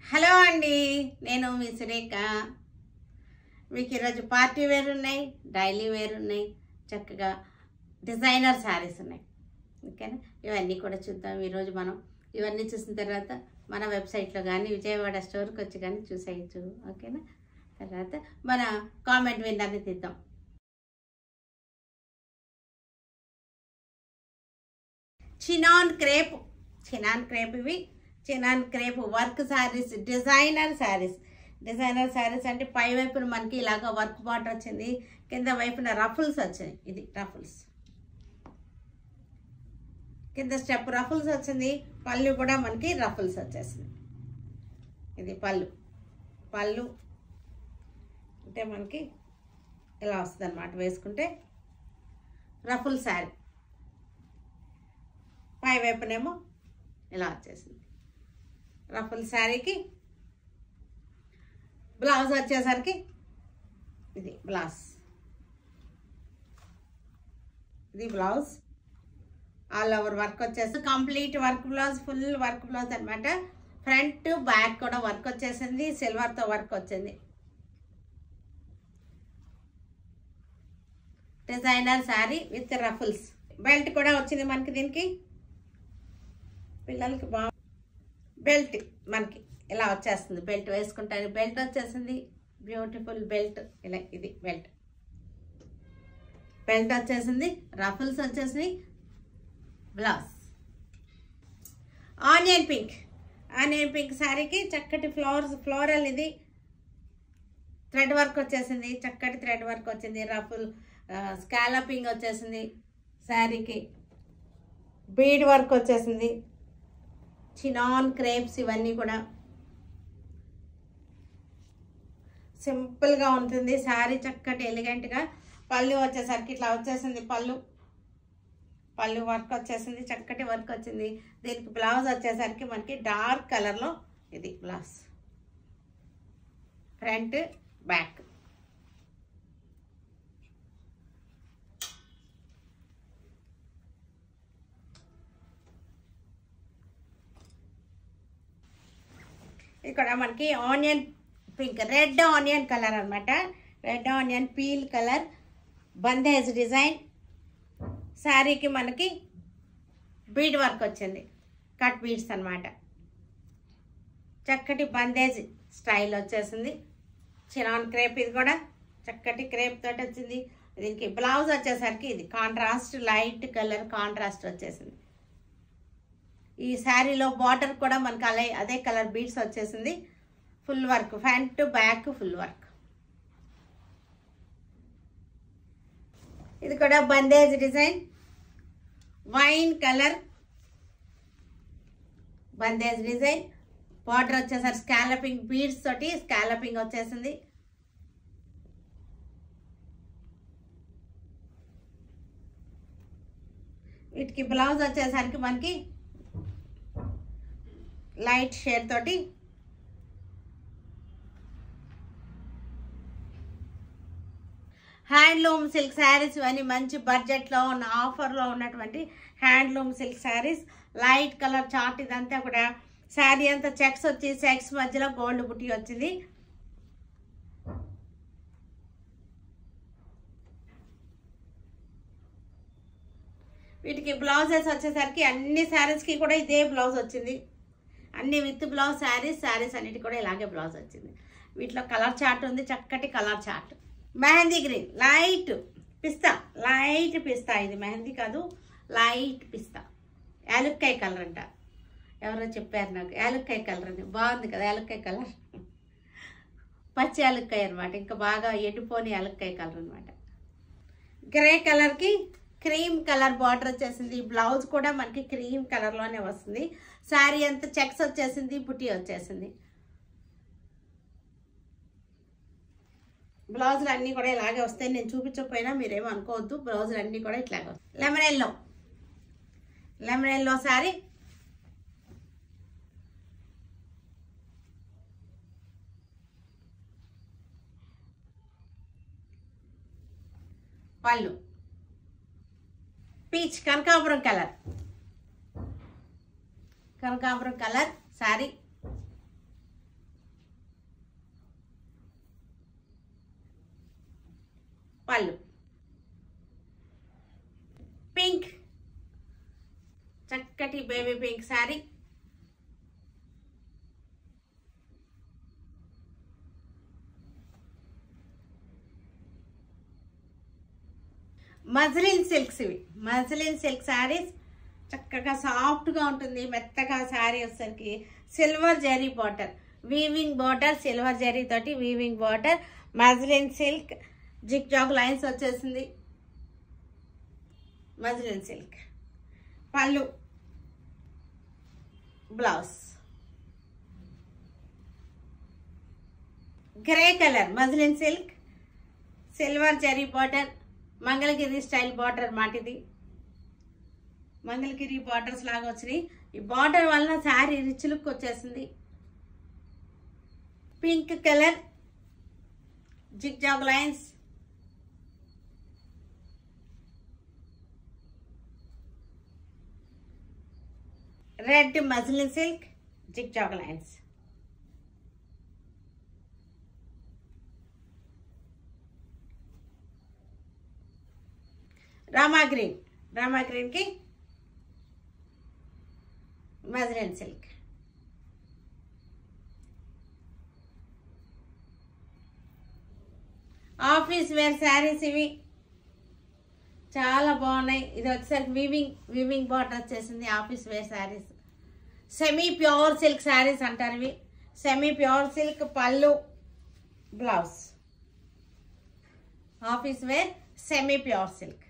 Hello అండి, నేను మీ సురేఖ. మీకు ఈరోజు పార్టీ వేర్ ఉన్నాయి, డైలీ వేర్ ఉన్నాయి, చక్కగా డిజైనర్ శారీస్ ఉన్నాయి. ఓకేనా? ఇవన్నీ కూడా చూద్దాం ఈరోజు మనం. ఇవన్నీ చూసిన తర్వాత మన వెబ్సైట్లో కానీ విజయవాడ స్టోర్కి వచ్చి కానీ చూసేయచ్చు. ఓకేనా? తర్వాత మన కామెంట్ విన్నర్ని తీద్దాం. చినాన్ క్రేప్ ఇవి chinon crepe work saris, designer saris అంటే పై వైపున మనకి ఇలాగ వర్క్ బార్డర్ వచ్చింది, కింద వైపున రఫుల్స్ వచ్చినాయి. ఇది రఫుల్స్, కింద స్టెప్ రఫుల్స్ వచ్చింది. పళ్ళు కూడా మనకి రఫుల్స్ వచ్చేసింది. ఇది పళ్ళు అంటే మనకి ఇలా వస్తుంది అన్నమాట. వేసుకుంటే రఫుల్ శారీ, పై వైపునేమో ఇలా వచ్చేసింది. రఫుల్ శారీకి బ్లౌజ్ వచ్చేసరికి ఇది బ్లౌజ్ ఆల్ ఓవర్ వర్క్ వచ్చేసి complete work blouse, full work blouse అనమాట. ఫ్రంట్ బ్యాక్ కూడా వర్క్ వచ్చేసింది, సిల్వర్తో వర్క్ వచ్చింది. Designer sari with ruffles. Belt కూడా వచ్చింది మనకి. దీనికి పిల్లలకి బెల్ట్ మనకి ఇలా వచ్చేస్తుంది. బెల్ట్ వేసుకుంటారు, బెల్ట్ వచ్చేసింది. Beautiful belt. ఇలా ఇది బెల్ట్ వచ్చేసింది. రఫుల్స్ వచ్చేసింది. బ్లౌజ్ ఆనియన్ పింక్ శారీకి చక్కటి ఫ్లోరల్ ఇది థ్రెడ్ వర్క్ వచ్చేసింది. చక్కటి థ్రెడ్ వర్క్ వచ్చింది. రఫుల్ స్కాలపింగ్ వచ్చేసింది. శారీకి బీడ్ వర్క్ వచ్చేసింది. చినాన్ క్రేప్స్ ఇవన్నీ కూడా సింపుల్గా ఉంటుంది శారీ, చక్కటి ఎలిగెంట్గా. పళ్ళు వచ్చేసరికి ఇట్లా వచ్చేసింది. పళ్ళు వర్క్ వచ్చేసింది, చక్కటి వర్క్ వచ్చింది. దీనికి బ్లౌజ్ వచ్చేసరికి మనకి డార్క్ కలర్లో ఇది బ్లౌజ్, ఫ్రంట్ బ్యాక్. ఇక్కడ మనకి onion pink, red onion colour అనమాట. Red onion peel colour, bandhej design. శారీకి మనకి బీడ్ వర్క్ వచ్చింది, కట్ బీడ్స్ అనమాట. చక్కటి బందేజ్ స్టైల్ వచ్చేసింది. చినాన్ క్రేప్ ఇది కూడా చక్కటి క్రేప్ తోటి వచ్చింది. దీనికి బ్లౌజ్ వచ్చేసరికి ఇది కాంట్రాస్ట్, లైట్ కలర్ కాంట్రాస్ట్ వచ్చేసింది. ఈ శారీలో బార్డర్ కూడా మనకి అదే కలర్ బీడ్స్ వచ్చేసింది. Full work, front back full work. ఇది కూడా bandhej design, wine colour bandhej design. Border వచ్చేసరికి స్కాలపింగ్ బీడ్స్ తోటి స్కాలపింగ్ వచ్చేసింది. వీటికి బ్లౌజ్ వచ్చేసరికి మనకి లైట్ షేడ్ తోటి హ్యాండ్లూమ్ సిల్క్ శారీస్. ఇవన్నీ మంచి బడ్జెట్లో ఉన్న ఆఫర్లో ఉన్నటువంటి handloom silk saris. Light colour chart ఇదంతా కూడా. శారీ అంతా చెక్స్ వచ్చి చెక్స్ మధ్యలో గోల్డ్ బుట్టి వచ్చింది. వీటికి బ్లౌజెస్ వచ్చేసరికి అన్ని శారీస్కి కూడా ఇదే బ్లౌజ్ వచ్చింది. అన్ని విత్ బ్లౌజ్ శారీస్ అన్నిటి కూడా ఇలాగే బ్లౌజ్ వచ్చింది. వీటిలో కలర్ చార్ట్ ఉంది, చక్కటి colour chart. Mehndi green, light pista. ఇది మెహందీ కాదు, లైట్ పిస్తా. యాలుక్కాయ కలర్ అంట, ఎవరో చెప్పారు నాకు. యాలుక్కాయ కలర్ అని బాగుంది కదా. యాలుక్కాయ కలర్, పచ్చి యాలుక్కాయ అనమాట. ఇంకా బాగా ఎండిపోని యాలుక్కాయ కలర్ అనమాట. గ్రే కలర్కి క్రీమ్ కలర్ బార్డర్ వచ్చేసింది. బ్లౌజ్ కూడా మనకి క్రీమ్ కలర్లోనే వస్తుంది. శారీ అంతా చెక్స్ వచ్చేసింది, బుట్టి వచ్చేసింది. బ్లౌజులు అన్నీ కూడా ఇలాగే వస్తాయి. నేను చూపించకపోయినా మీరేమో అనుకోవద్దు, బ్లౌజులు అన్నీ కూడా ఇట్లాగే వస్తాయి. లెమన్ ఎల్లో శారీ, పళ్ళు పీచ్ కనకాంబరం కలర్ శారీ. పళ్ళు పింక్, చక్కటి baby pink sari. Muslin silks, ఇవి మజ్లిన్ సిల్క్ శారీస్. చక్కగా సాఫ్ట్గా ఉంటుంది, మెత్తగా శారీ వచ్చేసరికి silver zari border, weaving border, silver zari తోటి weaving border, muslin silk, zigzag lines వచ్చేసింది. Muslin silk pallu, blouse grey colour, muslin silk, silver zari border, Mangalagiri style border అన్నమాట. ఇది మంగళగిరి బార్డర్స్ లాగా వచ్చినాయి. ఈ బార్డర్ వలన శారీ రిచ్ లుక్ వచ్చేసింది. Pink colour, zigzag lines, red muslin silk, zigzag lines. Rama green, rama green కి muslin silk. Office wear saris ఇవి చాలా బాగున్నాయి. ఇది వచ్చేసరికి వీవింగ్ బార్డర్ వచ్చేసింది. Office wear saris, semi pure silk saris అంటారు ఇవి. Semi pure silk, pallu, blouse. Office wear semi pure silk.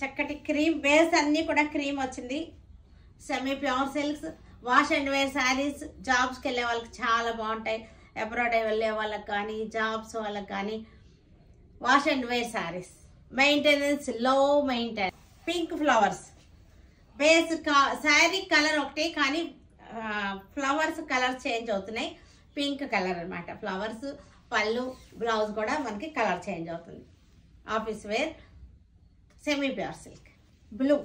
చక్కటి క్రీమ్ బేస్, అన్నీ కూడా క్రీమ్ వచ్చింది. Semi pure silks, wash and wear saris. జాబ్స్కి వెళ్ళే వాళ్ళకి చాలా బాగుంటాయి. అబ్రాడ్ వెళ్ళే వాళ్ళకి కానీ, జాబ్స్ వాళ్ళకి కానీ wash and wear saris. Maintenance లో maintenance. Pink flowers base, sari colour ఒకటే కానీ ఫ్లవర్స్ కలర్ చేంజ్ అవుతున్నాయి. పింక్ కలర్ అనమాట ఫ్లవర్స్. పళ్ళు, బ్లౌజ్ కూడా మనకి కలర్ చేంజ్ అవుతుంది. Office wear semi pure silk. Blue,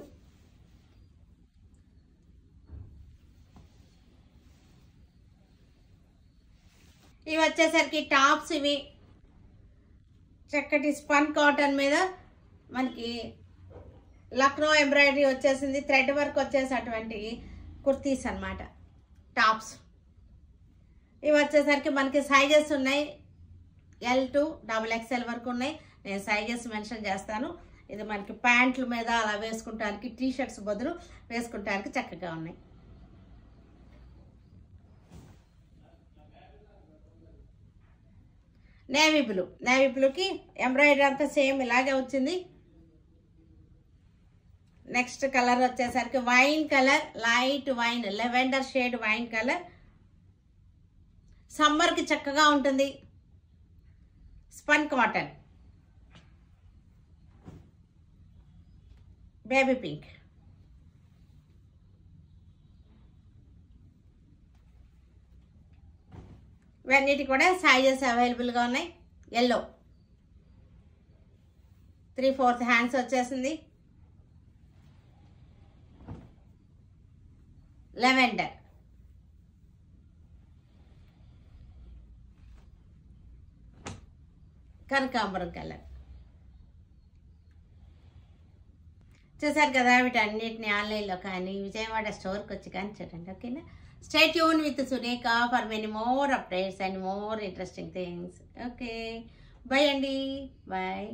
ఇవి వచ్చేసరికి టాప్స్. ఇవి చక్కటి స్పన్ కాటన్ మీద మనకి లక్నో ఎంబ్రాయిడరీ వచ్చేసింది. థ్రెడ్ వర్క్ వచ్చేసటువంటి కుర్తీస్ అన్నమాట, టాప్స్. ఇవి వచ్చేసరికి మనకి సైజెస్ ఉన్నాయి. L to XXL వరకు ఉన్నాయి. నేను సైజెస్ మెన్షన్ చేస్తాను. ఇది మనకి ప్యాంట్ల మీద అలా వేసుకుంటానికి, టీ షర్ట్స్ బదులు వేసుకుంటానికి చక్కగా ఉన్నాయి. నేవీ బ్లూ, నేవీ బ్లూకి ఎంబ్రాయిడరీ అంతా సేమ్ ఇలాగే వచ్చింది. నెక్స్ట్ కలర్ వచ్చేసరికి wine colour, light wine, lavender shade wine colour. సమ్మర్కి చక్కగా ఉంటుంది. Spun cotton, baby pink. ఇవన్నిటి కూడా సైజెస్ అవైలబుల్గా ఉన్నాయి. ఎల్లో 3/4 హ్యాండ్స్ వచ్చేసింది. లెవెండర్, కనకాంబరం కలర్. చూసారు కదా, వీటన్నిటిని ఆన్లైన్లో కానీ విజయవాడ స్టోర్కి వచ్చి కానీ చూడండి. ఓకేనా? Stay tuned with Suneka for many more updates and more interesting things. Okay. Bye, Andy. Bye.